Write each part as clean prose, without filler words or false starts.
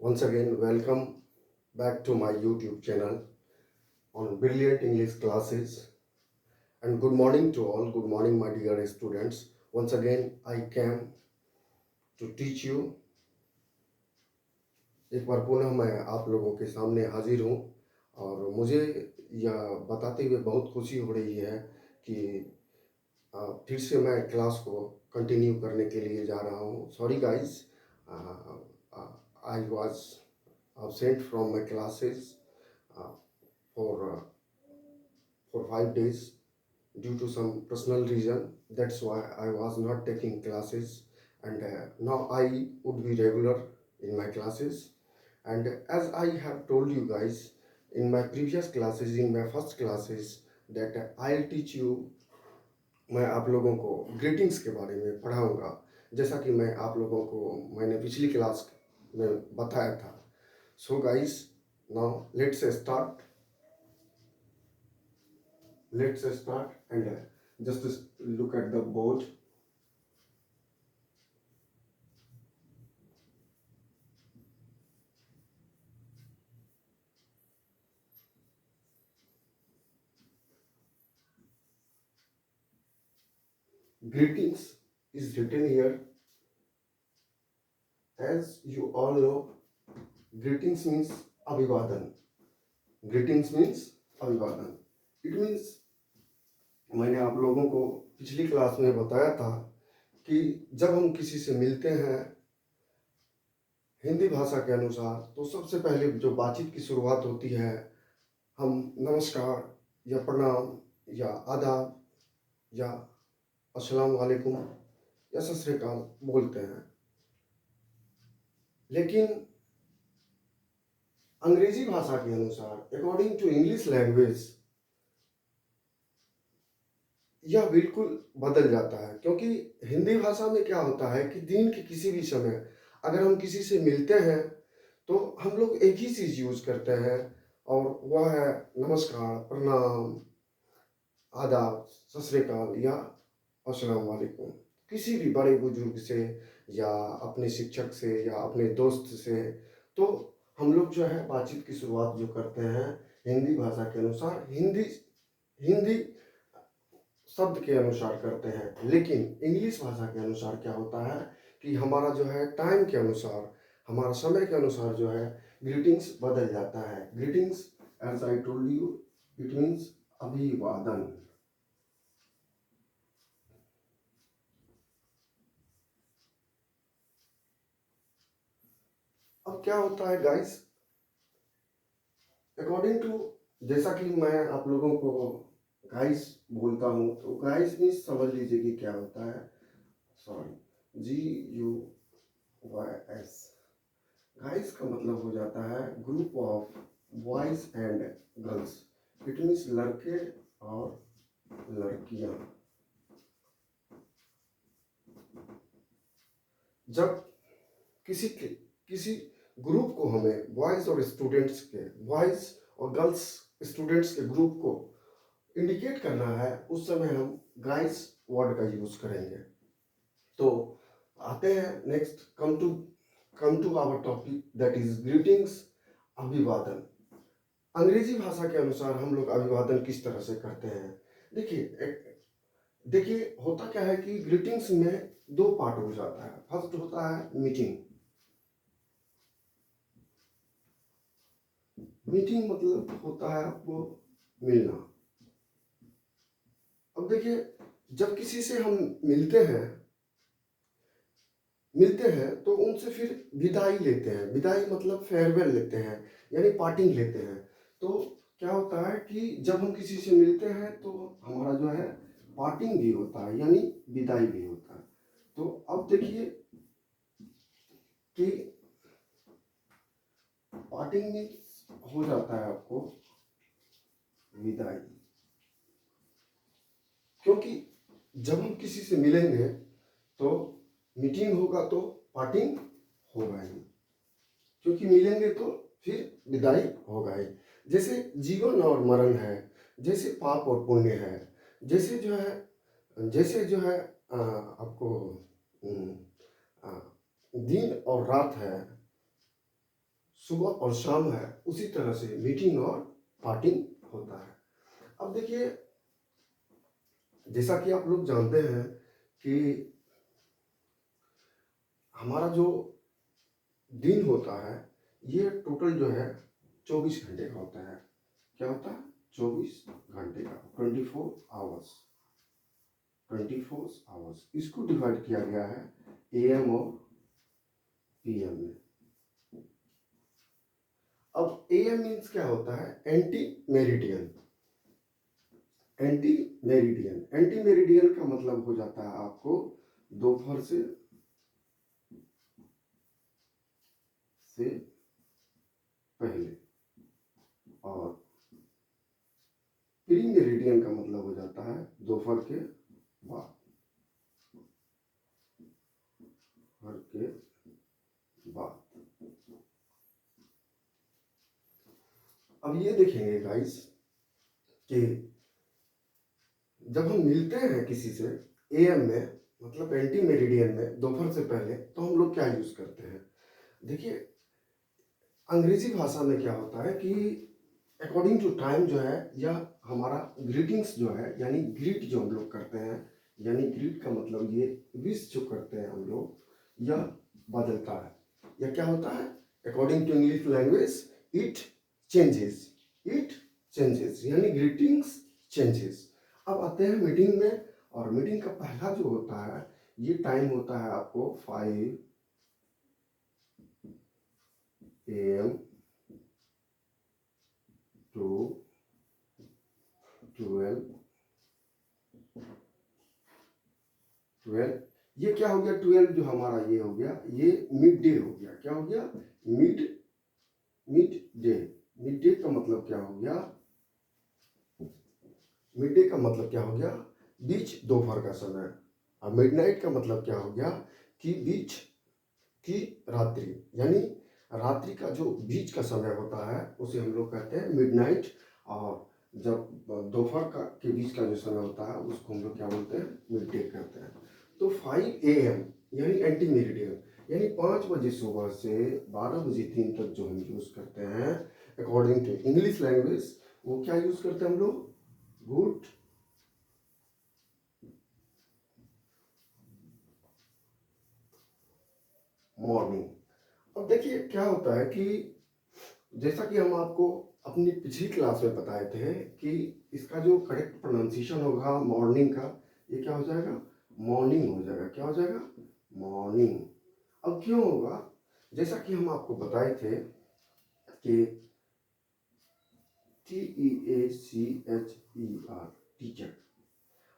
Once again, welcome back to my YouTube channel on Brilliant English Classes. And good morning to all. Good morning, my dear students. Once again, I came to teach you. एक बार पुनः मैं आप लोगों के सामने हाजिर हूँ और मुझे यह बताते हुए बहुत खुशी हो रही है कि फिर से मैं क्लास को कंटिन्यू करने के लिए जा रहा हूँ. Sorry guys, I was absent from my classes uh, for uh, for 5 days due to some personal reason. That's why I was not taking classes, and now I would be regular in my classes. And as I have told you guys in my previous classes, in my first classes, that I'll teach you, मैं आप लोगों को greetings के बारे में पढ़ाऊंगा, जैसा कि मैं आप लोगों को मैंने पिछली क्लास में बताया था. So guys, now let's start and just look at the board. Greetings is written here. As you all know, greetings means अभिवादन. Greetings means अभिवादन. It means, मैंने आप लोगों को पिछली क्लास में बताया था कि जब हम किसी से मिलते हैं हिंदी भाषा के अनुसार, तो सबसे पहले जो बातचीत की शुरुआत होती है, हम नमस्कार या प्रणाम या आदाब या अस्सलाम वालेकुम या सत श्री अकाल बोलते हैं. लेकिन अंग्रेजी भाषा के अनुसार, अकॉर्डिंग टू इंग्लिश लैंग्वेज, यह बिल्कुल बदल जाता है. क्योंकि हिंदी भाषा में क्या होता है कि दिन के किसी भी समय अगर हम किसी से मिलते हैं तो हम लोग एक ही चीज़ यूज करते हैं, और वह है नमस्कार, प्रणाम, आदाब, सत श्री अकाल या अस्सलाम वालेकुम. किसी भी बड़े बुजुर्ग से या अपने शिक्षक से या अपने दोस्त से, तो हम लोग जो है बातचीत की शुरुआत जो करते हैं हिंदी भाषा के अनुसार, हिंदी शब्द के अनुसार करते हैं. लेकिन इंग्लिश भाषा के अनुसार क्या होता है कि हमारा जो है टाइम के अनुसार, हमारा समय के अनुसार जो है ग्रीटिंग्स बदल जाता है. Greetings, as I told you, it means अभिवादन. अब क्या होता है गाइस, अकॉर्डिंग टू, जैसा कि मैं आप लोगों को गाइस बोलता हूँ, तो गाइस मीन्स समझ लीजिए कि क्या होता है. Sorry, GUYS. गाइस का मतलब हो जाता है group of boys and girls. It means लड़के और लड़कियां. जब किसी ग्रुप को, हमें बॉयज और गर्ल्स स्टूडेंट्स के ग्रुप को इंडिकेट करना है, उस समय हम गाइस वर्ड का यूज करेंगे. तो आते हैं next, come to our topic, that is greetings, अभिवादन. अंग्रेजी भाषा के अनुसार हम लोग अभिवादन किस तरह से करते हैं. देखिए होता क्या है कि ग्रीटिंग्स में दो पार्ट हो जाता है. फर्स्ट होता है मीटिंग. मीटिंग मतलब होता है आपको मिलना. अब देखिए, जब किसी से हम मिलते हैं तो उनसे फिर विदाई लेते हैं. विदाई मतलब फेयरवेल लेते हैं, यानी पार्टिंग लेते हैं. तो क्या होता है कि जब हम किसी से मिलते हैं तो हमारा जो है पार्टिंग भी होता है, यानी विदाई भी होता है. तो अब देखिए कि पार्टिंग में हो जाता है आपको विदाई, क्योंकि जब हम किसी से मिलेंगे तो मीटिंग होगा तो पार्टिंग होगा ही, क्योंकि मिलेंगे तो फिर विदाई होगा ही. जैसे जीवन और मरण है, जैसे पाप और पुण्य है, जैसे जो है आपको दिन और रात है, सुबह और शाम है, उसी तरह से मीटिंग और पार्टिंग होता है। अब देखिए, जैसा कि आप लोग जानते हैं कि हमारा जो दिन होता है, ये टोटल जो है 24 घंटे का होता है। क्या होता है? 24 घंटे का, 24 आवर्स। 24 आवर्स इसको डिवाइड किया गया है एएम और पीएम में। अब एएम मीन्स क्या होता है? Anti meridian. Anti meridian, anti meridian का मतलब हो जाता है आपको दोपहर से पहले, और प्री मेरिडियन का मतलब हो जाता है दोपहर के बाद। दोपहर के बाद। अब ये देखेंगे गाइस कि जब हम मिलते हैं किसी से एएम में, मतलब एंटी मेरिडियन में, दोपहर से पहले, तो हम लोग क्या यूज करते हैं? देखिए, अंग्रेजी भाषा में क्या होता है कि अकॉर्डिंग टू टाइम जो है, या हमारा ग्रीटिंग्स जो है, यानी ग्रीट जो हम लोग करते हैं, यानी ग्रीट का मतलब ये विश जो करते हैं हम लोग, यह बदलता है। या क्या होता है? According to English language, it changes. It changes यानी ग्रीटिंग्स चेंजेस। अब आते हैं मीटिंग में, और मीटिंग का पहला जो होता है, ये टाइम होता है आपको 5 AM टू 12। ये क्या हो गया? 12 जो हमारा ये हो गया, ये मिड डे हो गया। क्या हो गया? Mid mid day. Mid day का मतलब क्या हो गया? मिड डे का मतलब क्या हो गया? बीच दोपहर का समय। और मिडनाइट का मतलब क्या हो गया? कि बीच की रात्रि, यानी रात्रि का जो बीच का समय होता है उसे हम लोग कहते हैं मिडनाइट। और जब दोपहर का के बीच का जो समय होता है उसको हम लोग क्या बोलते हैं? मिड डे कहते हैं। तो 5 AM यानी एंटी मेरिडियन, यानी 5 बजे सुबह से 12 बजे 3 तक जो हम यूज करते हैं अकॉर्डिंग टू इंग्लिश लैंग्वेज, वो क्या यूज करते हैं हम लोग? Good morning. अब देखिए क्या होता है कि जैसा कि हम आपको अपनी पिछली क्लास में बताए थे कि इसका जो करेक्ट प्रोनाउंसिएशन होगा मॉर्निंग का, ये क्या हो जाएगा? मॉर्निंग हो जाएगा। क्या हो जाएगा? मॉर्निंग। अब क्यों होगा? जैसा कि हम आपको बताए थे कि TEACHER, टीचर।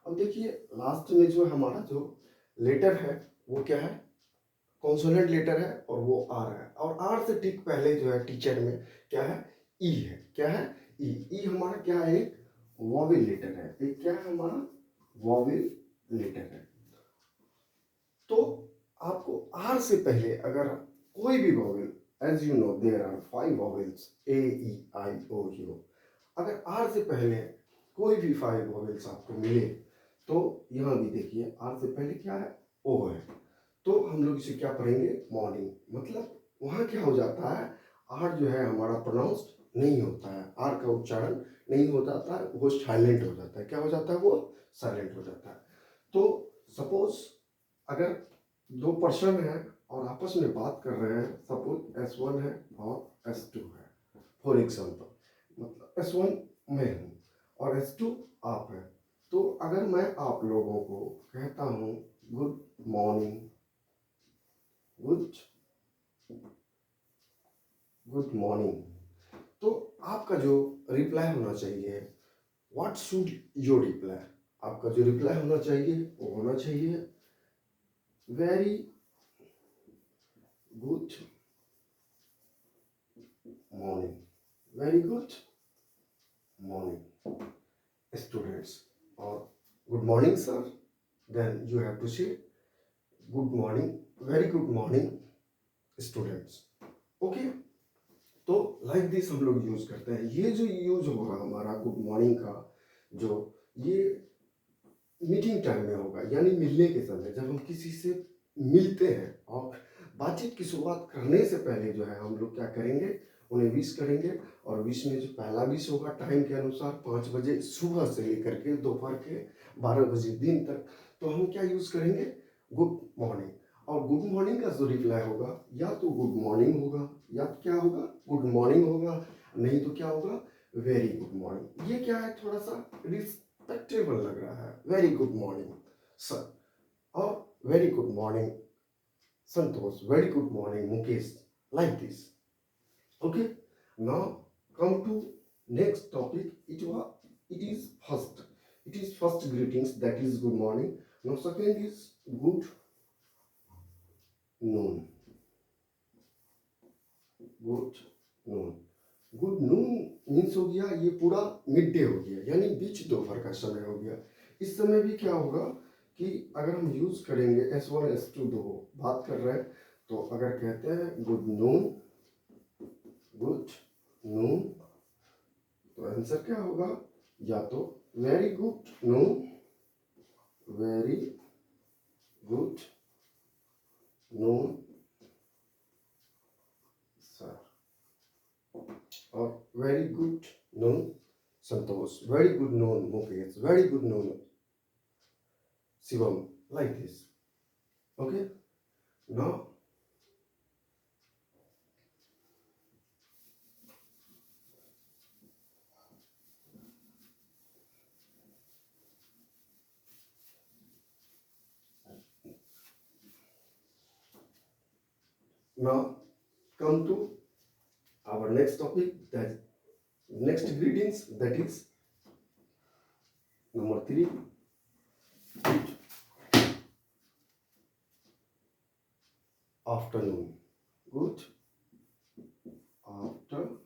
अब देखिए लास्ट में जो हमारा जो लेटर है वो क्या है? कॉन्सोनेंट लेटर है, और वो आर है। और आर से ठीक पहले जो है टीचर में क्या है? ई है। क्या है? ई। ई हमारा क्या है? एक वॉवेल लेटर है। एक क्या है हमारा? वॉवेल लेटर है। तो आपको आर से पहले अगर कोई भी vowel, as you know there are 5 vowels, AEIOU, अगर आर से पहले कोई भी 5 वॉवेल्स आपको मिले, तो यहाँ भी देखिए आर से पहले क्या है? ओ है। तो हम लोग इसे क्या पढ़ेंगे? मॉर्निंग। मतलब वहाँ क्या हो जाता है? आर जो है हमारा प्रोनाउंस्ड नहीं होता है, आर का उच्चारण नहीं हो जाता है, वो साइलेंट हो जाता है। क्या हो जाता है? वो साइलेंट हो जाता है। तो सपोज अगर 2 पर्सन है और आपस में बात कर रहे हैं, सपोज S1 है और S2 है, फॉर एग्जाम्पल, मतलब S1 मैं हूँ और S2 आप है। तो अगर मैं आप लोगों को कहता हूँ good morning, good good morning, तो आपका जो रिप्लाई होना चाहिए, व्हाट शुड योर रिप्लाई? आपका जो रिप्लाई होना चाहिए वो होना चाहिए very good morning. Very good morning students, और good morning sir, then you have to say good morning, very good morning students. Okay, तो लाइक दिस हम लोग यूज करते हैं। ये जो यूज होगा हमारा गुड मॉर्निंग का, जो ये मीटिंग टाइम में होगा, यानी मिलने के समय जब हम किसी से मिलते हैं, और बातचीत की शुरुआत करने से पहले जो है हम लोग क्या करेंगे, उन्हें विश करेंगे। और विश में जो पहला विश होगा टाइम के अनुसार 5 बजे सुबह से लेकर के दोपहर के 12 बजे दिन तक, तो हम क्या यूज़ करेंगे, गुड मॉर्निंग। और गुड मॉर्निंग का जो रिप्लाई होगा या तो गुड मॉर्निंग होगा या तो क्या होगा, गुड मॉर्निंग होगा, नहीं तो क्या होगा, वेरी गुड मॉर्निंग। ये क्या है, थोड़ा सा रिस्पेक्टेबल लग रहा है, वेरी गुड मॉर्निंग सर, और very good morning Santosh, very good morning Mukesh, like this. Okay, now come to next topic. It is first greetings, that is good morning. Now second is good noon. Good noon. Good noon means हो गया ये पूरा mid day हो गया, यानी बीच दोपहर का समय हो गया। इस समय भी क्या होगा कि अगर हम यूज करेंगे S1 S2 दो बात कर रहे हैं, तो अगर कहते हैं गुड नून, तो आंसर क्या होगा, या तो very good noon, very good noon sir, और very good noon Santosh, very good noon Mukesh, very good noon Shivam, like this. Okay, now come to our next topic, that next greetings, that is number 3, afternoon. Good afternoon.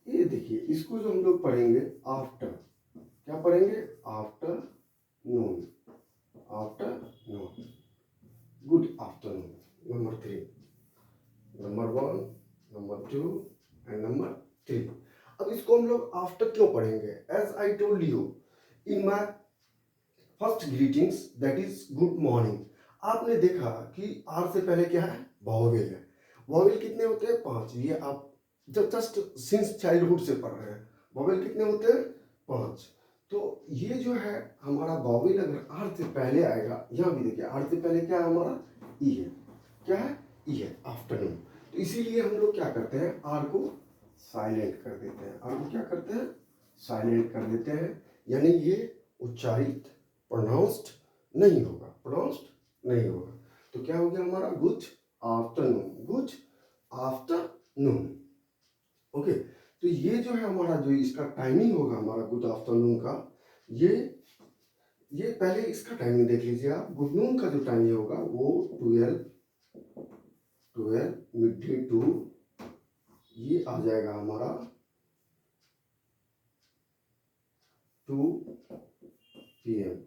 ये देखिए, इसको जो हम लोग पढ़ेंगे after, क्या पढ़ेंगे, afternoon, good afternoon, number 3, number 1, number 2 and number 3। अब इसको हम लोग आफ्टर क्यों पढ़ेंगे, as I told you in my first greetings, that is good morning. आपने देखा कि आर से पहले क्या है, वॉवेल है। वॉवेल कितने होते हैं, 5। ये आप जब जस्ट सिंस चाइल्डहुड से पढ़ रहे हैं, वॉवेल कितने होते हैं, 5। तो ये जो है हमारा वॉवेल अगर आर से पहले आएगा, यहाँ भी देखिए आर से पहले क्या है हमारा, ई है, क्या है, ई है, आफ्टरनून। तो इसीलिए हम लोग क्या करते हैं, आर को साइलेंट कर देते हैं, आर को क्या करते हैं, साइलेंट कर देते हैं, यानी ये उच्चारित प्रोनाउंस्ड नहीं होगा, प्रोनाउंस्ड नहीं होगा। तो क्या हो गया हमारा, good afternoon, good afternoon. Okay, तो ये जो है हमारा, जो इसका टाइमिंग होगा हमारा गुड आफ्टरनून का, ये पहले इसका टाइमिंग देख लीजिए आप। गुड नून का जो टाइमिंग होगा वो 12 मिड डे टू, ये आ जाएगा हमारा 2 PM।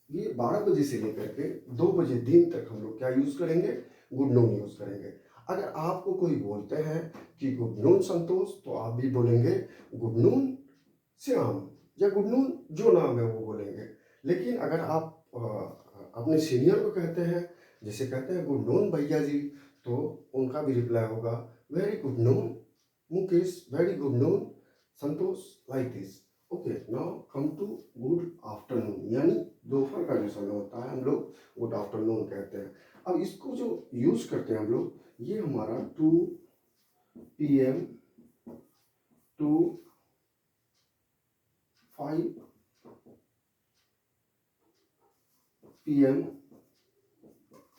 ये 12 बजे से लेकर के 2 बजे दिन तक हम लोग क्या यूज करेंगे, गुड नून यूज करेंगे। अगर आपको कोई बोलते हैं कि गुड नून संतोष, तो आप भी बोलेंगे गुड नून श्याम, या गुड नून जो नाम है वो बोलेंगे। लेकिन अगर आप अपने सीनियर को कहते हैं, जैसे कहते हैं गुड नून भैया जी, तो उनका भी रिप्लाई होगा very good noon Mukesh, very good noon Santosh, like this. Okay, now come to good afternoon, यानी दोपहर का जो समय होता है हम लोग गुड आफ्टरनून कहते हैं। अब इसको जो यूज करते हैं हम लोग, ये हमारा 2 PM टू 5 PM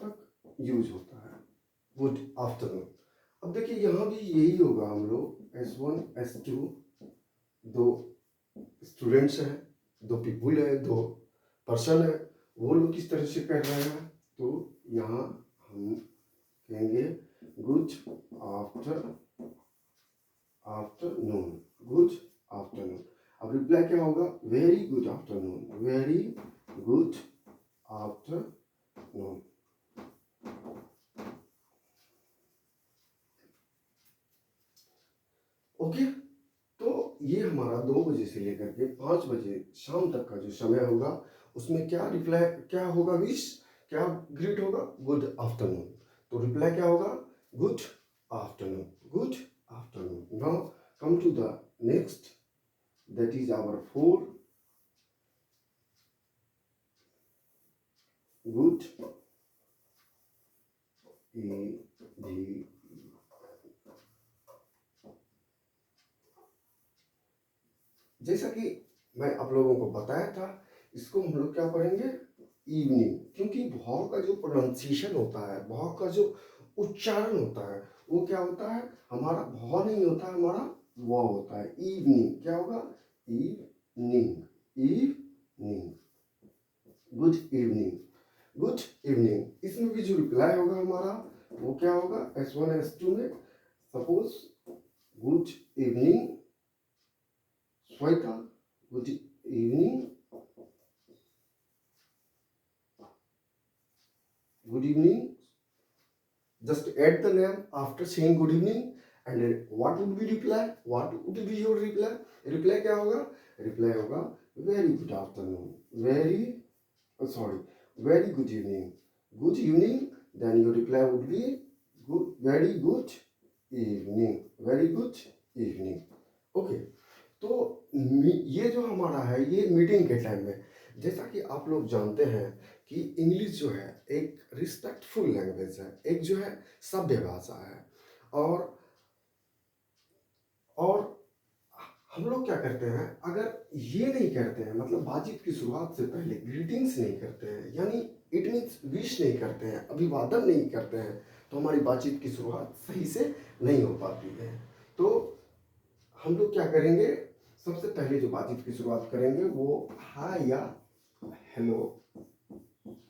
तक यूज होता है, गुड आफ्टरनून। अब देखिए यहाँ भी यही होगा, हम लोग S1 S2 दो स्टूडेंट्स हैं, 2 पीपुल है, 2 पर्सन है, वो लोग किस तरह से कह रहे हैं, तो यहाँ हम कहेंगे गुड आफ्टरनून, गुड आफ्टरनून। अब रिप्लाई क्या होगा, very good afternoon, very good afternoon. Okay, तो ये ये हमारा 2 बजे से लेकर के 5 बजे शाम तक का जो समय होगा, उसमें क्या रिप्लाई क्या होगा, विश क्या ग्रीट होगा, गुड आफ्टरनून। तो रिप्लाई क्या होगा, good afternoon, good afternoon. Now come to the next, that is our 4, good evening. जैसा कि मैं आप लोगों को बताया था, इसको हम लोग क्या पढ़ेंगे, इवनिंग, क्योंकि भाव का जो प्रोनाउंसिएशन होता है, भाव का जो उच्चारण होता है, वो क्या होता है, हमारा भाव नहीं होता है, हमारा वाव होता है। इवनिंग क्या होगा, evening, evening, good evening, good evening. इसमें भी जो रिप्लाई होगा हमारा, वो क्या होगा, S1 S2 में। Suppose good evening Shweta, good evening, good evening. Just add the name after saying good evening, and what would be reply, what would be your reply? Reply क्या होगा, reply होगा very good afternoon, very good evening, good evening. Then your reply would be good, very good evening, very good evening. Okay. तो ये जो हमारा है, ये meeting के टाइम में, जैसा कि आप लोग जानते हैं कि इंग्लिश जो है एक रिस्पेक्टफुल लैंग्वेज है, एक जो है सभ्य भाषा है। और हम लोग क्या करते हैं, अगर ये नहीं करते हैं, मतलब बातचीत की शुरुआत से पहले ग्रीटिंग्स नहीं करते हैं, यानी इट मीन्स विश नहीं करते हैं, अभिवादन नहीं करते हैं, तो हमारी बातचीत की शुरुआत सही से नहीं हो पाती है। तो हम लोग क्या करेंगे, सबसे पहले जो बातचीत की शुरुआत करेंगे वो हाय या हेलो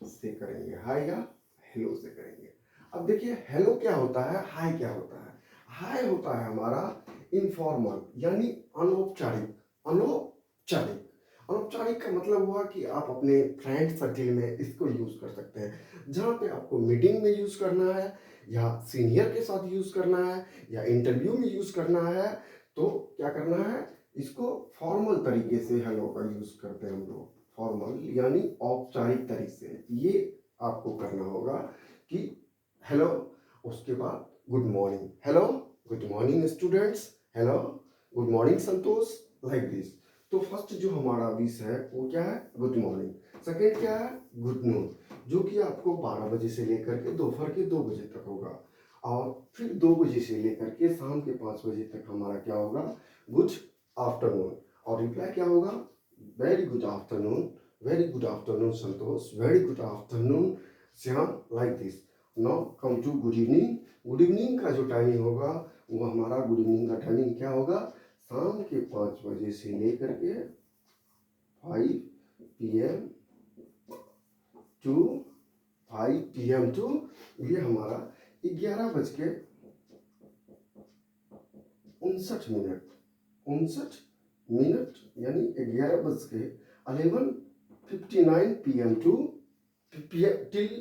से करेंगे, हाय या हेलो से करेंगे। अब देखिए, हेलो क्या होता है, हाय क्या होता है। हाय होता है हमारा इनफॉर्मल, यानी अनौपचारिक। अनौपचारिक, अनौपचारिक का मतलब हुआ कि आप अपने फ्रेंड सर्किल में इसको यूज कर सकते हैं, जहाँ पे आपको मीटिंग में यूज करना है, या सीनियर के साथ यूज करना है, या इंटरव्यू में यूज करना है, तो क्या करना है, इसको फॉर्मल तरीके से हेलो का यूज करते हैं हम लोग, फॉर्मल यानी औपचारिक तरीके से। ये आपको करना होगा कि हेलो, उसके बाद good morning, hello good morning students, hello good morning Santosh, like this. तो फर्स्ट जो हमारा विश है वो क्या है, गुड मॉर्निंग। सेकेंड क्या है, गुड नून, जो कि आपको 12 बजे से लेकर के दोपहर के 2 बजे तक होगा। और फिर 2 बजे से लेकर के शाम के 5 बजे तक हमारा क्या होगा, गुड आफ्टरनून। और रिप्लाई क्या होगा, very good afternoon, very good afternoon Santosh, very good afternoon Shyam, like this. Now come to good evening. Good evening का जो टाइमिंग होगा, वो हमारा गुड इवनिंग का टाइमिंग क्या होगा, शाम के 5 बजे से लेकर के 5 PM टू 5 PM टू, ये हमारा 11:59, 59 यानी 11:59 PM टू टिल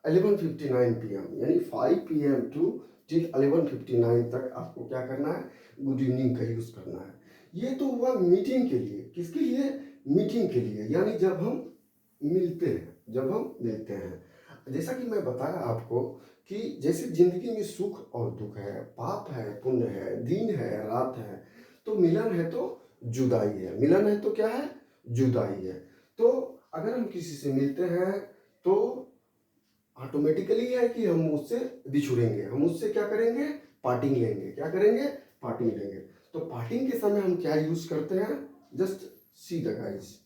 11:59 PM, यानी 5 PM टू टिल 11:59 तक आपको क्या करना है, गुड इवनिंग का यूज करना है। ये तो हुआ मीटिंग के लिए, किसके लिए, मीटिंग के लिए, यानी जब हम मिलते हैं, जब हम मिलते हैं। जैसा कि मैं बताया आपको कि जैसे जिंदगी में सुख और दुख है, पाप है पुण्य है, दिन है रात है, तो मिलन है तो जुदाई है, मिलन है तो क्या है, जुदाई है। तो अगर हम किसी से मिलते हैं तो ऑटोमेटिकली है कि हम उससे बिछुड़ेंगे, हम उससे क्या करेंगे, पार्टिंग लेंगे, क्या करेंगे, पार्टिंग लेंगे। तो पार्टिंग के समय हम क्या यूज करते हैं, just see the guys.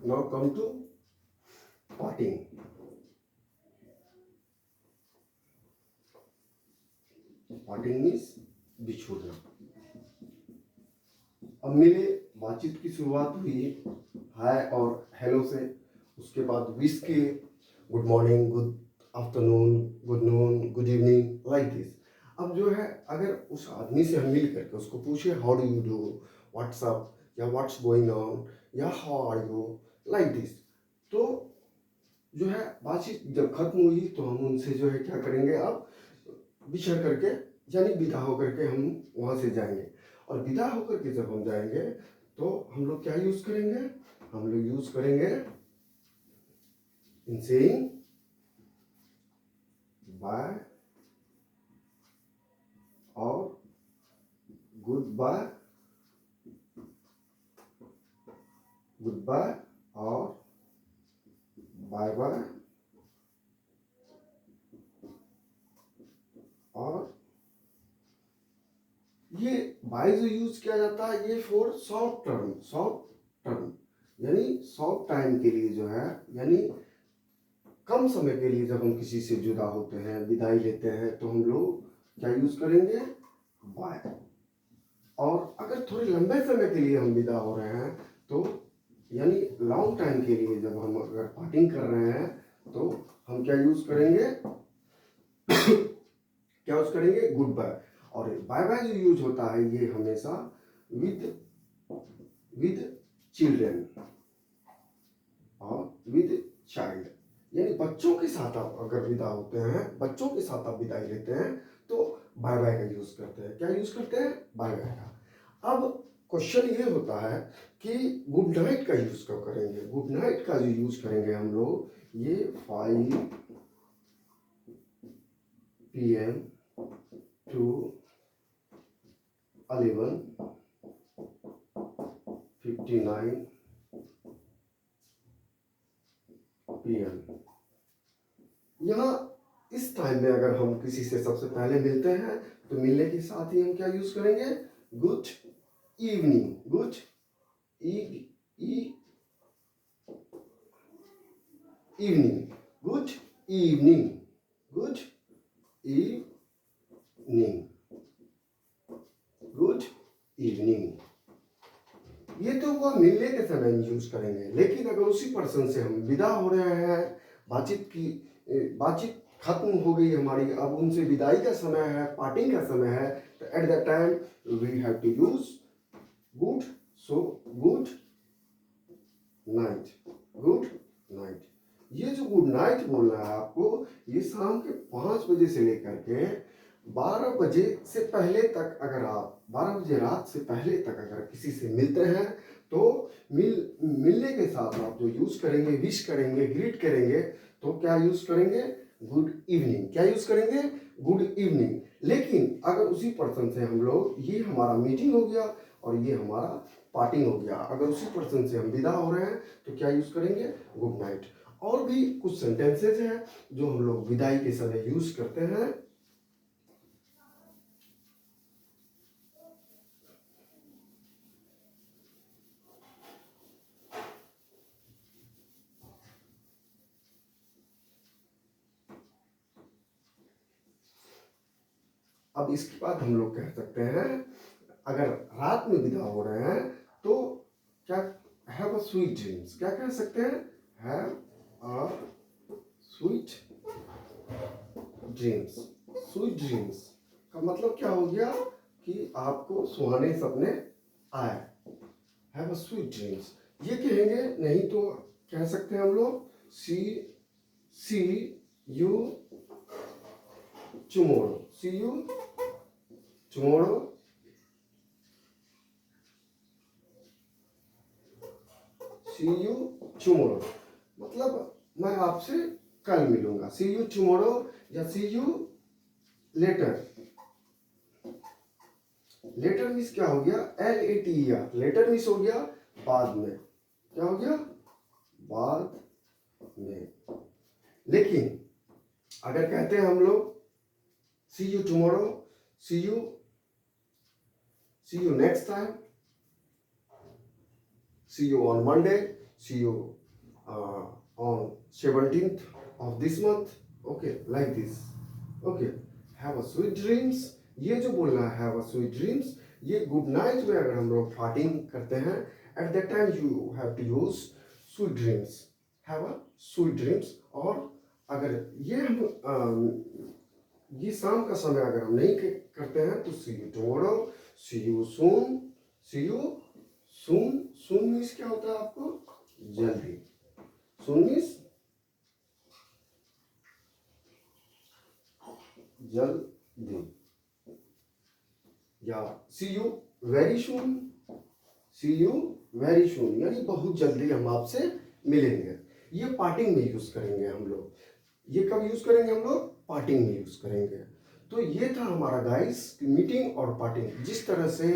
Now come to parting. Parting is भी छोड़ना। अब मिले, बातचीत की शुरुआत हुई हाय और हेलो से, उसके बाद विश किए, good morning, good afternoon, good noon, good evening, like this. अब जो है, अगर उस आदमी से हम मिल करके उसको पूछे how do you do, what's up, या व्हाट्स गोइंग ऑन, या how are you, like this, तो जो है बातचीत जब खत्म हुई तो हम उनसे जो है क्या करेंगे, अब बिछड़ करके यानी विदा होकर के हम वहाँ से जाएंगे। और विदा होकर के जब हम जाएंगे तो हम लोग क्या यूज करेंगे, हम लोग यूज करेंगे इन सेइंग बाय और गुड बाय, गुड बाय और बाय बाय, और ये बाय जो यूज किया जाता है ये for short term, short term यानी शॉर्ट टाइम के लिए जो है, यानी कम समय के लिए जब हम किसी से जुदा होते हैं, विदाई लेते हैं, तो हम लोग क्या यूज करेंगे, बाय। और अगर थोड़े लंबे समय के लिए हम विदा हो रहे हैं तो यानी लॉन्ग टाइम के लिए जब हम अगर पार्टिंग कर रहे हैं तो हम क्या यूज करेंगे क्या यूज करेंगे, गुड बाय। और बाय बाय जो यूज होता है ये हमेशा विद विद चिल्ड्रन और विद चाइल्ड, यानी बच्चों के साथ आप अगर विदा होते हैं, बच्चों के साथ आप विदाई लेते हैं तो बाय बाय का यूज करते हैं। क्या यूज करते हैं, बाय बाय का। अब क्वेश्चन ये होता है कि गुड नाइट का यूज कब करेंगे। गुड नाइट का जो यूज करेंगे हम लोग, ये 5 PM to 11:59 PM, यहाँ इस टाइम में अगर हम किसी से सबसे पहले मिलते हैं तो मिलने के साथ ही हम क्या यूज करेंगे, good evening, good evening, good evening, good evening, good evening. ये तो हुआ मिलने के समय यूज करेंगे, लेकिन अगर उसी पर्सन से हम विदा हो रहे हैं, बातचीत खत्म हो गई हमारी, अब उनसे विदाई का समय है, पार्टिंग का समय है, तो at that time we have to use good. So good night, good night. ये जो गुड नाइट बोलना है आपको, ये शाम के 5 बजे से लेकर के 12 बजे से पहले तक, अगर आप 12 बजे रात से पहले तक अगर किसी से मिलते हैं तो मिलने के साथ आप जो यूज करेंगे, विश करेंगे, ग्रीट करेंगे, तो क्या यूज करेंगे, गुड इवनिंग। क्या यूज करेंगे, गुड इवनिंग। लेकिन अगर उसी पर्सन से हम लोग, ये हमारा मीटिंग हो गया और ये हमारा पार्टिंग हो गया, अगर उसी पर्सन से हम विदा हो रहे हैं तो क्या यूज करेंगे, गुड नाइट। और भी कुछ सेंटेंसेज हैं जो हम लोग विदाई के समय यूज करते हैं। अब इसके बाद हम लोग कह सकते हैं, अगर रात में विदा हो रहे हैं तो क्या, हैव अ स्वीट ड्रीम्स। क्या कह सकते हैं, have a sweet dreams. Sweet dreams का मतलब क्या हो गया कि आपको सुहाने सपने आए, हैव अ स्वीट ड्रीम्स। ये कहेंगे, नहीं तो कह सकते हैं हम लोग see you tomorrow, see you tomorrow, see you tomorrow मतलब मैं आपसे कल मिलूंगा, सी यू टुमारो या see you later. Later means क्या हो गया, LATER, लेटर मीन्स हो गया बाद में। क्या हो गया, बाद में। लेकिन अगर कहते हैं हम लोग see you tomorrow, see you next time, see you on Monday, see you on 17th of this month, okay, like this, okay, have a sweet dreams, ये जो बोलना है हैव अ स्वीट ड्रीम्स, ये गुड नाइट में अगर हम लोग parting करते हैं, at that time you have to use sweet dreams, have a sweet dreams. और अगर ये हम ये शाम का समय अगर हम नहीं करते हैं तो see you tomorrow, see you soon, see you soon. Soon means क्या होता है आपको? जल्दी। सून मीन्स जल्दी, या see you very soon, see you very soon यानी बहुत जल्दी हम आपसे मिलेंगे। ये पार्टिंग में यूज करेंगे हम लोग। ये कब यूज करेंगे हम लोग? पार्टिंग में यूज करेंगे। तो ये था हमारा गाइस मीटिंग और पार्टिंग। जिस तरह से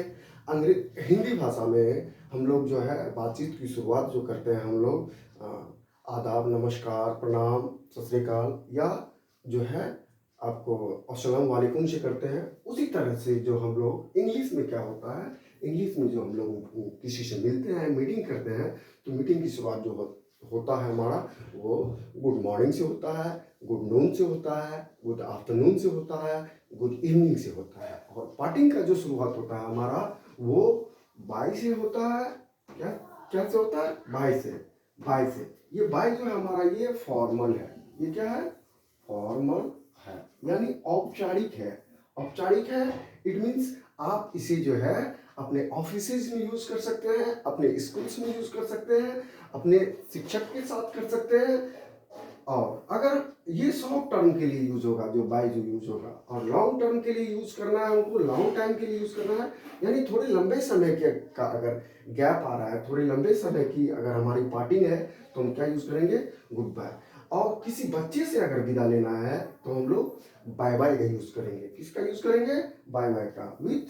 हिंदी भाषा में हम लोग जो है बातचीत की शुरुआत जो करते हैं हम लोग आदाब, नमस्कार, प्रणाम, सत श्री अकाल, या जो है आपको अस्सलाम वालेकुम से करते हैं, उसी तरह से जो हम लोग इंग्लिश में क्या होता है, इंग्लिश में जो हम लोग किसी से मिलते हैं, मीटिंग करते हैं, तो मीटिंग की शुरुआत जो होता है हमारा, वो गुड मॉर्निंग से होता है, गुड नून से होता है, गुड आफ्टरनून से होता है, गुड इवनिंग से होता है। और पार्टिंग का जो शुरुआत होता है हमारा, वो बाय से होता है। क्या क्या से होता है? बाय से। बाय से। ये बाय जो है हमारा, ये फॉर्मल है। ये क्या है? फॉर्मल है, यानी औपचारिक है। औपचारिक है, इट मीन्स आप इसे जो है अपने ऑफिसेज में यूज कर सकते हैं, अपने स्कूल्स में यूज कर सकते हैं, अपने शिक्षक के साथ कर सकते हैं। और अगर ये शॉर्ट टर्म के लिए यूज होगा, जो बाय जो यूज होगा, और लॉन्ग टर्म के लिए यूज करना है उनको, लॉन्ग टाइम के लिए यूज करना है, यानी थोड़े लंबे समय के का अगर गैप आ रहा है, थोड़े लंबे समय की अगर हमारी पार्टिंग है, तो हम क्या यूज करेंगे? Goodbye. और किसी बच्चे से अगर विदा लेना है तो हम लोग बाय बाय का यूज करेंगे। किसका यूज करेंगे? बाय बाय का। With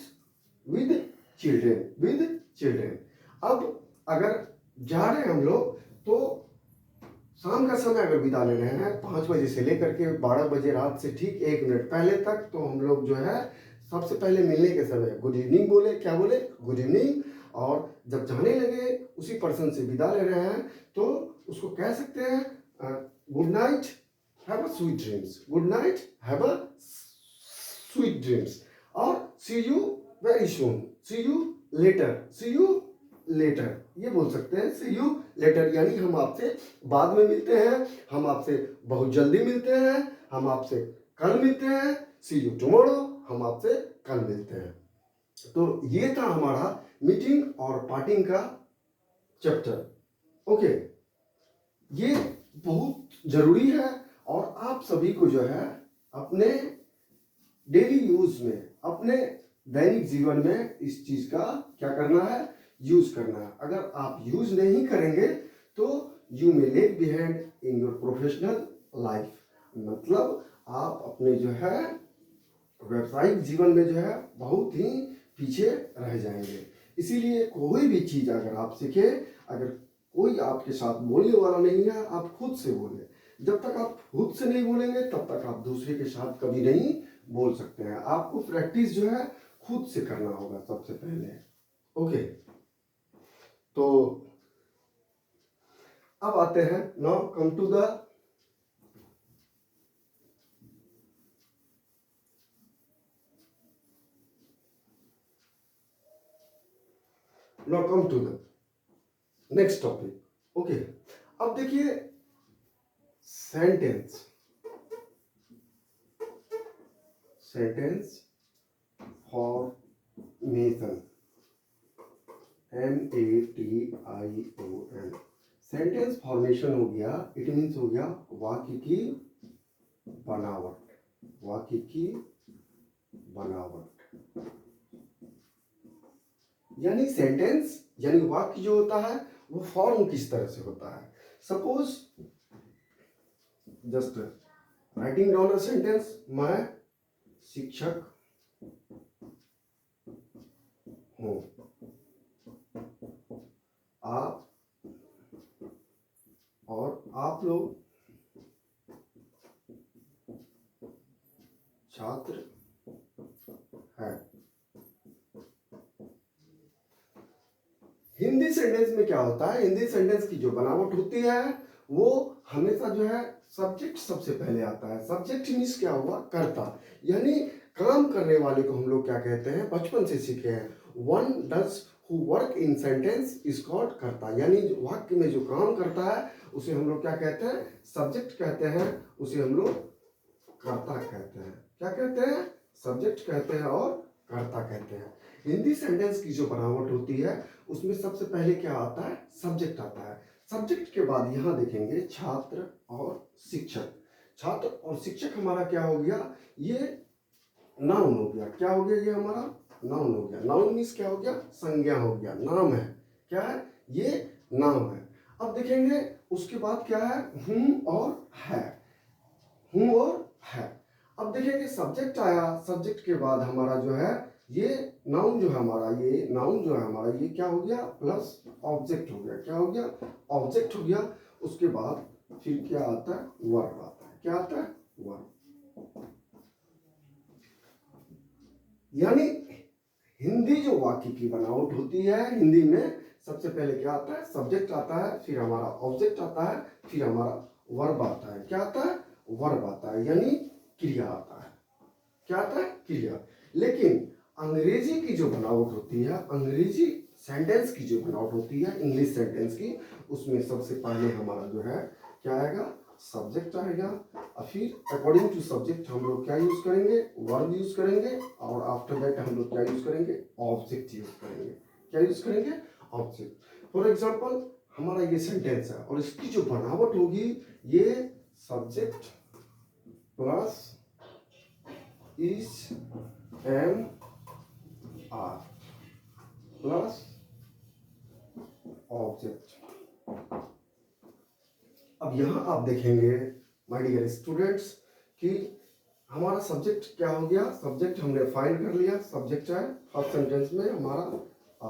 children, with children. अब अगर जा रहे हैं हम लोग, तो शाम का समय अगर बिता ले रहे हैं 5 बजे से लेकर के 12 बजे रात से ठीक 1 मिनट पहले तक, तो हम लोग जो है सबसे पहले मिलने के समय गुड इवनिंग बोले। क्या बोले? Good evening. और जब जाने लगे उसी पर्सन से विदा ले रहे हैं, तो उसको कह सकते हैं good night, have a sweet dreams. Good night, have a sweet dreams. और see you very soon, see you later, see you later, ये बोल सकते हैं सी यू लेटर, यानी हम आपसे बाद में मिलते हैं, हम आपसे बहुत जल्दी मिलते हैं, हम आपसे कल मिलते हैं, सी यू टुमारो, हम आपसे कल मिलते हैं। तो ये था हमारा मीटिंग और पार्टिंग का चैप्टर। ओके, ये बहुत जरूरी है और आप सभी को जो है अपने डेली यूज में, अपने दैनिक जीवन में इस चीज का क्या करना है? यूज करना है। अगर आप यूज नहीं करेंगे तो you may leg behind in your professional life, मतलब आप अपने जो है व्यावसायिक जीवन में जो है बहुत ही पीछे रह जाएंगे। इसीलिए कोई भी चीज अगर आप सीखे, अगर कोई आपके साथ बोलने वाला नहीं है, आप खुद से बोले। जब तक आप खुद से नहीं बोलेंगे तब तक आप दूसरे के साथ कभी नहीं बोल सकते हैं। आपको प्रैक्टिस जो है खुद से करना होगा सबसे पहले। ओके, तो अब आते हैं, now come to the next topic. Okay, अब देखिए sentence. Sentence formation, MATION। Sentence formation हो गया, इट मीन्स हो गया वाक्य की बनावट, वाक्य की बनावट। यानी सेंटेंस यानी वाक्य जो होता है वो फॉर्म किस तरह से होता है। Suppose just writing down a sentence, मैं शिक्षक हूं, आप और आप लोग छात्र हैं। हिंदी सेंटेंस में क्या होता है? हिंदी सेंटेंस की जो बनावट होती है वो हमेशा जो है सब्जेक्ट सबसे पहले आता है। सब्जेक्ट मीन्स क्या हुआ? कर्ता, यानी काम करने वाले को हम लोग क्या कहते हैं, बचपन से सीखे हैं, one does who work in sentence is called कर्ता, यानी वाक्य में जो काम करता है उसे हम लोग क्या कहते हैं, सब्जेक्ट कहते हैं, उसे हम लोग कर्ता कहते हैं। क्या कहते हैं, सब्जेक्ट कहते हैं और कर्ता कहते हैं। हिंदी सेंटेंस की जो बनावट होती है उसमें सबसे पहले क्या आता है, सब्जेक्ट आता है। सब्जेक्ट के बाद यहाँ देखेंगे छात्र और शिक्षक। छात्र और शिक्षक हमारा क्या हो गया, ये नाउन हो गया। क्या हो गया, ये हमारा नाउन हो गया। नाउन मीन्स क्या हो गया, संज्ञा हो गया, नाम है। क्या है, ये नाम है। अब देखेंगे उसके बाद क्या है, हूँ और है। हूँ और है। अब देखेंगे सब्जेक्ट आया, सब्जेक्ट के बाद हमारा जो है ये नाउन जो है हमारा, ये नाउन जो है हमारा, ये क्या हो गया, प्लस ऑब्जेक्ट हो गया। क्या हो गया, ऑब्जेक्ट हो गया। उसके बाद फिर क्या आता है, वर्ब आता है। क्या आता है, वर्ब। यानी हिंदी जो वाक्य की बनावट होती है, हिंदी में सबसे पहले क्या आता है, सब्जेक्ट आता है, फिर हमारा ऑब्जेक्ट आता है, फिर हमारा वर्ब आता है। क्या आता है, वर्ब आता है, यानी क्रिया आता है। क्या आता है, क्रिया। लेकिन अंग्रेजी की जो बनावट होती है, अंग्रेजी सेंटेंस की जो बनावट होती है, इंग्लिश सेंटेंस की, उसमें सबसे पहले हमारा जो है क्या आएगा, सब्जेक्ट आएगा, और फिर अकॉर्डिंग टू सब्जेक्ट हम लोग क्या यूज करेंगे, वर्ब यूज करेंगे, और आफ्टर दैट हम लोग क्या यूज करेंगे, ऑब्जेक्ट यूज करेंगे। क्या यूज करेंगे, ऑब्जेक्ट। फॉर एग्जाम्पल हमारा ये सेंटेंस है और इसकी जो बनावट होगी, ये subject plus is am are plus object. अब यहां आप देखेंगे माय डियर स्टूडेंट्स कि हमारा सब्जेक्ट क्या हो गया, सब्जेक्ट हमने फाइंड कर लिया। सब्जेक्ट है फर्स्ट सेंटेंस में हमारा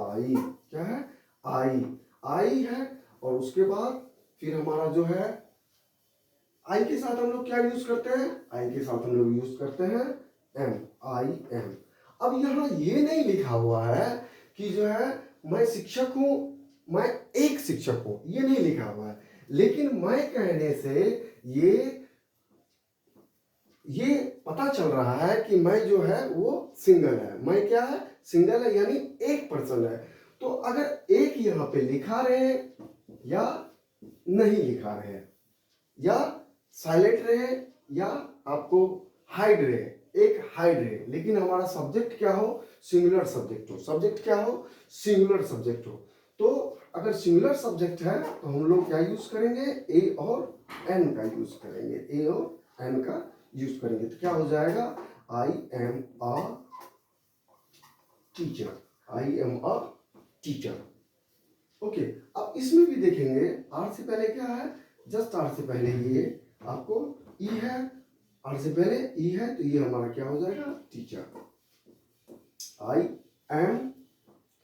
आई। क्या है, आई। आई है, और उसके बाद फिर हमारा जो है आई के साथ हम लोग क्या यूज करते हैं, आई के साथ हम लोग यूज करते हैं एम, आई एम। अब यहाँ ये नहीं लिखा हुआ है कि जो है मैं शिक्षक हूं, मैं एक शिक्षक हूं, ये नहीं लिखा हुआ है। लेकिन मैं कहने से ये पता चल रहा है कि मैं जो है वो सिंगल है। मैं क्या है, सिंगल है, यानी एक पर्सन है। तो अगर एक यहाँ पे लिखा रहे या नहीं लिखा रहे, या साइलेंट रहे या आपको हाइड रहे, एक हाइड रहे, लेकिन हमारा सब्जेक्ट क्या हो, सिंगुलर सब्जेक्ट हो। सब्जेक्ट क्या हो, सिंगुलर सब्जेक्ट हो। तो अगर सिंगुलर सब्जेक्ट है तो हम लोग क्या यूज करेंगे, ए और एन का यूज करेंगे, ए और एन का यूज करेंगे। तो क्या हो जाएगा, I am a teacher, I am a teacher. Okay, अब इसमें भी देखेंगे आर से पहले क्या है, जस्ट आर से पहले ये आपको ई है, आर से पहले ई है, तो ये हमारा क्या हो जाएगा, teacher. I am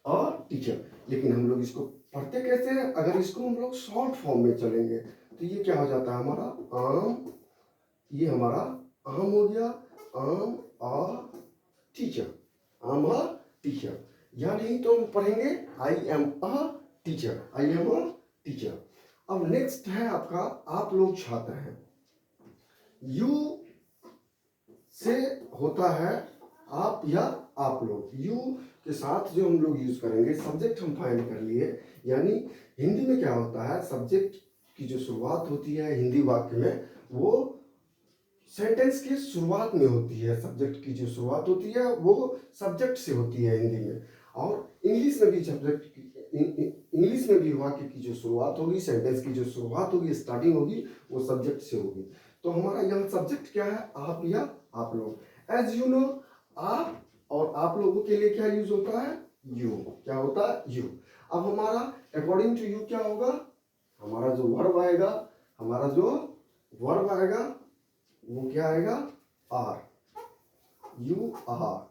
a teacher. लेकिन हम लोग इसको पढ़ते कैसे हैं, अगर इसको हम लोग शॉर्ट फॉर्म में चलेंगे तो ये क्या हो जाता है हमारा आम, ये हमारा आम हो गया, आम अ टीचर, आम अ टीचर। या नहीं तो हम पढ़ेंगे I am a teacher, I am a teacher. अब नेक्स्ट है आपका आप लोग छात्र हैं। यू से होता है आप या आप लोग। यू के साथ जो हम लोग यूज करेंगे, सब्जेक्ट हम फाइंड कर लिए। यानी हिंदी में क्या होता है, सब्जेक्ट की जो शुरुआत होती है हिंदी वाक्य में, वो सेंटेंस की शुरुआत में होती है। सब्जेक्ट की जो शुरुआत होती है वो सब्जेक्ट से होती है हिंदी में। और इंग्लिश में भी सब्जेक्ट, इंग्लिश में भी वाक्य की जो शुरुआत होगी, सेंटेंस की जो शुरुआत होगी, स्टार्टिंग होगी, वो सब्जेक्ट से होगी। तो हमारा यहाँ सब्जेक्ट क्या है, आप या आप लोग। एज यू नो, आप और आप लोगों के लिए क्या यूज होता है, यू। क्या होता है, यू। अब हमारा अकॉर्डिंग टू यू क्या होगा, हमारा जो वर्ब आएगा, हमारा जो वर्ब आएगा वो क्या आएगा, are. You are,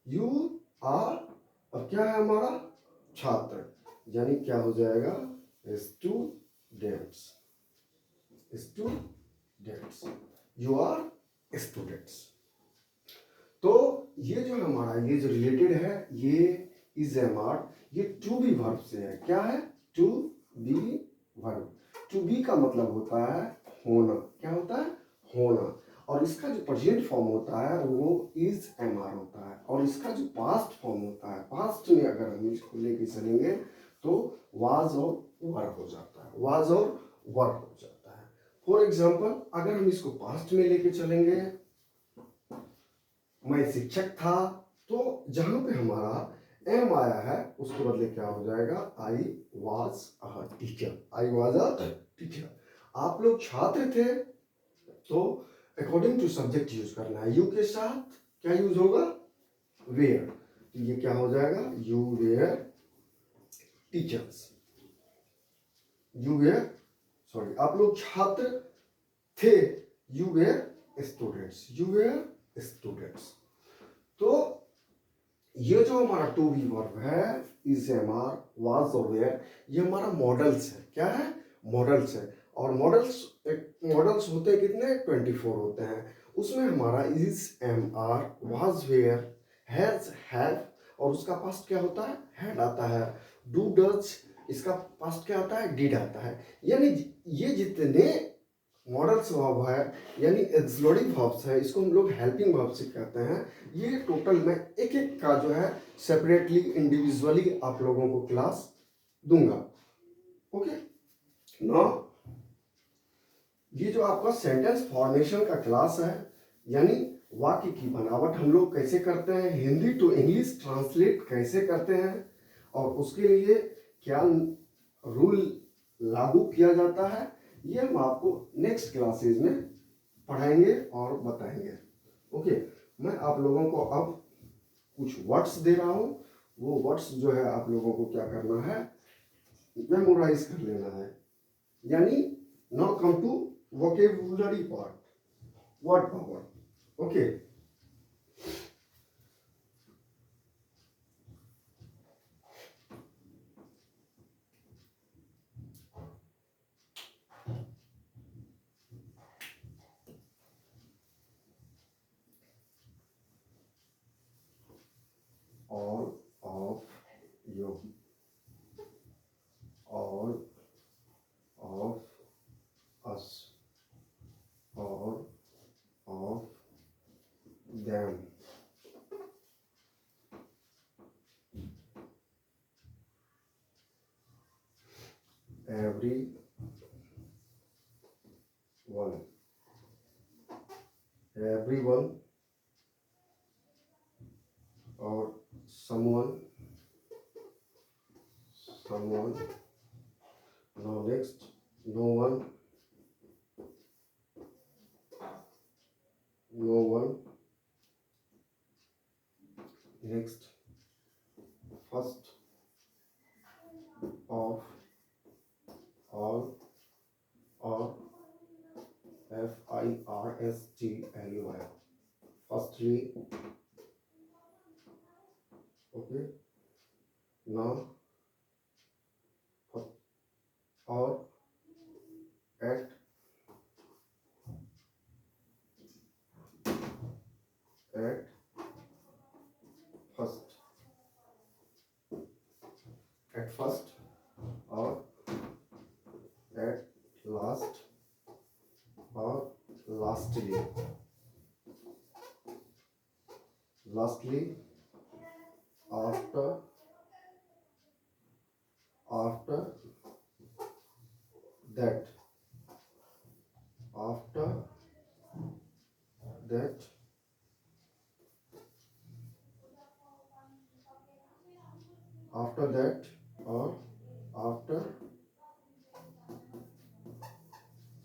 you are. अब क्या है हमारा, छात्र, यानी क्या हो जाएगा, students, students, you are students. तो ये जो हमारा ये जो रिलेटेड है, ये इज एम आर, ये टू बी वर्ब से है। क्या है, to be verb. To be का मतलब होता है होना। क्या होता है, होना। और इसका जो प्रेजेंट फॉर्म होता है वो इज एम आर होता है, और इसका जो पास्ट फॉर्म होता है, पास्ट में अगर हम इसको लेके चलेंगे तो वाज और वर हो जाता है, वाज और वर हो जाता है। फॉर एग्जाम्पल अगर हम इसको पास्ट में लेके चलेंगे, मैं शिक्षक था, तो जहां पे हमारा एम आया है उसके बदले क्या हो जाएगा, I was a teacher, I was a teacher. आप लोग छात्र थे, तो अकॉर्डिंग टू सब्जेक्ट यूज करना है, यू के साथ क्या यूज होगा, वेयर, तो ये क्या हो जाएगा, you were teachers, you were, sorry आप लोग छात्र थे, you were students, you were students. तो ये जो हमारा टू बी वर्ब है, इज एम आर वाज और वेयर, ये हमारा मॉडल्स है, क्या है, मॉडल्स है। और मॉडल्स होते हैं कितने, 24 होते हैं। उसमें हमारा is am are was were has have, और उसका पास्ट क्या होता है, हैड आता है। डू डज, इसका पास्ट क्या आता है, डिड आता है। यानी ये जितने मॉडल्स वर्ब है यानी एक्सिलरी वर्ब्स है, इसको हम लोग हेल्पिंग वर्ब्स कहते हैं। ये टोटल मैं एक एक का जो है सेपरेटली इंडिविजुअली आप लोगों को क्लास दूंगा। ओके ना, ये जो आपका सेंटेंस फॉर्मेशन का क्लास है, यानी वाक्य की बनावट हम लोग कैसे करते हैं, हिंदी टू इंग्लिश ट्रांसलेट कैसे करते हैं, और उसके लिए क्या रूल लागू किया जाता है, ये हम आपको नेक्स्ट क्लासेस में पढ़ाएंगे और बताएंगे। ओके, मैं आप लोगों को अब कुछ वर्ड्स दे रहा हूँ, वो वर्ड्स जो है आप लोगों को क्या करना है, मेमोराइज कर लेना है। यानी now come to vocabulary part, word power. Okay, all of you, all of us, all of them, every one, everyone, or someone, someone. Now next, no one, no one. Next, first of all, or firstly, firstly. Okay, now or at, at first, at first, or at last, or lastly, lastly, after, after that, after that, after that, or after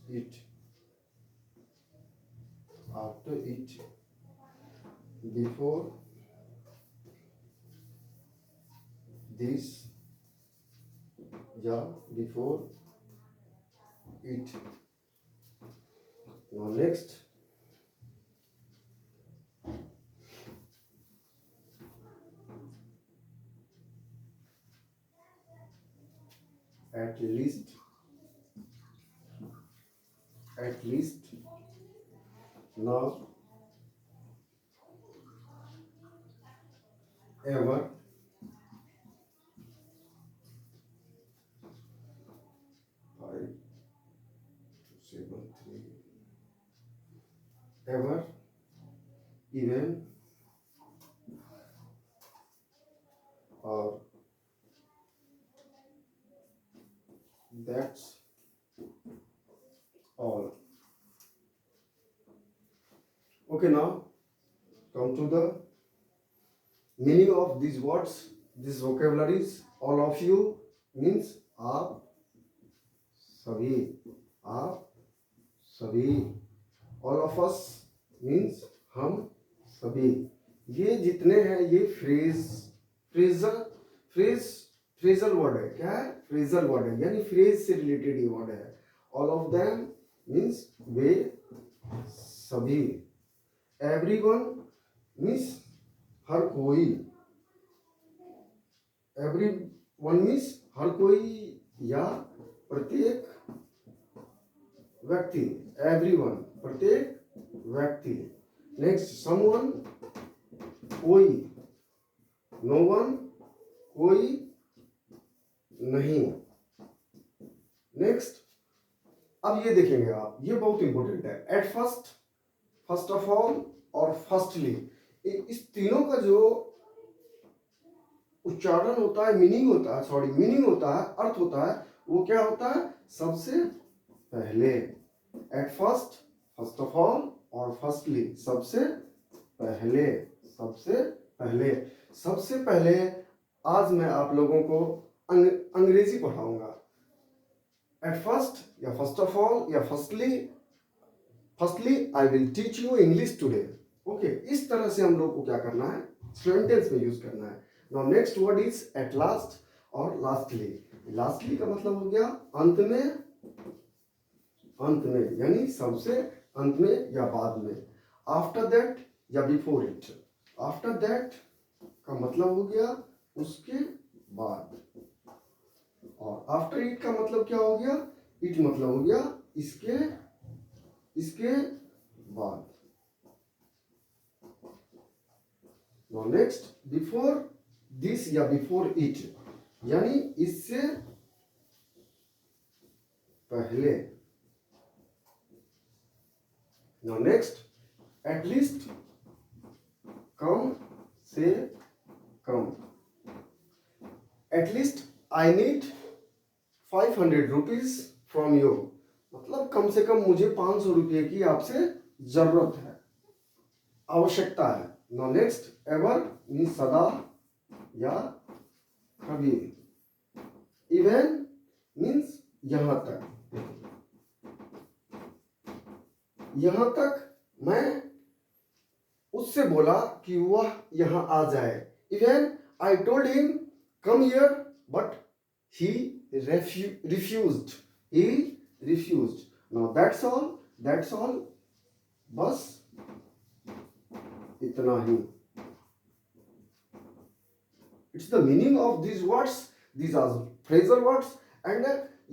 it, after it, before this, yeah, before it. Now next, at least, at least, now, ever, 5, 2, 7, 3, even और that's all. Okay, now come to the meaning of these words, these vocabularies. All of you means आप सभी, आप सभी. All of us means हम सभी. ये जितने हैं ये फ्रेजल वर्ड है. क्या है? फ्रेजल वर्ड है, यानी फ्रेज से रिलेटेड ये वर्ड है. ऑल ऑफ देम मीन्स वे सभी. एवरीवन मीन्स हर कोई. एवरीवन मीन्स हर कोई या प्रत्येक व्यक्ति. एवरीवन प्रत्येक व्यक्ति. नेक्स्ट समवन कोई. नो वन कोई नहीं. नेक्स्ट अब ये देखेंगे आप, ये बहुत इंपॉर्टेंट है. At first, first of all और फर्स्टली, इस तीनों का जो उच्चारण होता है, मीनिंग होता है, अर्थ होता है, वो क्या होता है? सबसे पहले. At first, first of all और फर्स्टली, सबसे पहले. सबसे पहले आज मैं आप लोगों को अंग्रेजी पढ़ाऊंगा. एट फर्स्ट या फर्स्ट ऑफ ऑल या firstly I will teach you English today. Okay, इस तरह से हम लोग को क्या करना है? सेंटेंस में यूज करना है. Now next word is at last और लास्टली. लास्टली का मतलब हो गया अंत में, यानी सबसे अंत में या बाद में. आफ्टर दैट या बिफोर इट. आफ्टर दैट का मतलब हो गया उसके बाद. और आफ्टर इट का मतलब क्या हो गया? इट मतलब हो गया इसके बाद. नाउ नेक्स्ट बिफोर दिस या बिफोर इट, यानी इससे पहले. नाउ नेक्स्ट एटलीस्ट, कम से कम. At least I need 500 rupees from you. मतलब कम से कम मुझे 500 रुपये की आपसे जरूरत है, आवश्यकता है. नाउ नेक्स्ट एवर मीन्स सदा या कभी. इवन मीन्स यहां तक. यहां तक मैं उससे बोला कि वह यहां आ जाए. Even I told him come here but he refused. Now that's all. बस इतना ही. It's the meaning of these words. These are phrasal words, and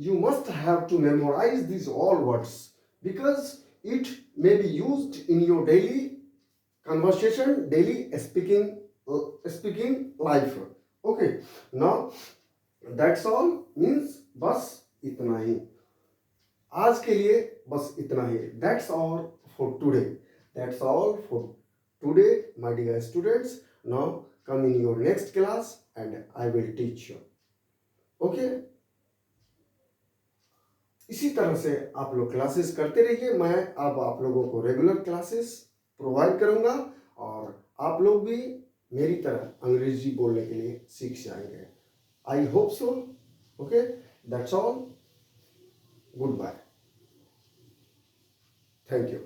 you must have to memorize these all words because it may be used in your daily conversation, daily speaking life. Okay, now that's all means बस इतना ही. आज के लिए बस इतना ही. That's all for today my dear students. Now come in your next class and I will teach you. Okay, इसी तरह से आप लोग क्लासेस करते रहिए. मैं अब आप लोगों को रेगुलर क्लासेस प्रोवाइड करूंगा और आप लोग भी मेरी तरह अंग्रेजी बोलने के लिए सीख जाएंगे. I hope so. Okay, that's all. Goodbye. Thank you.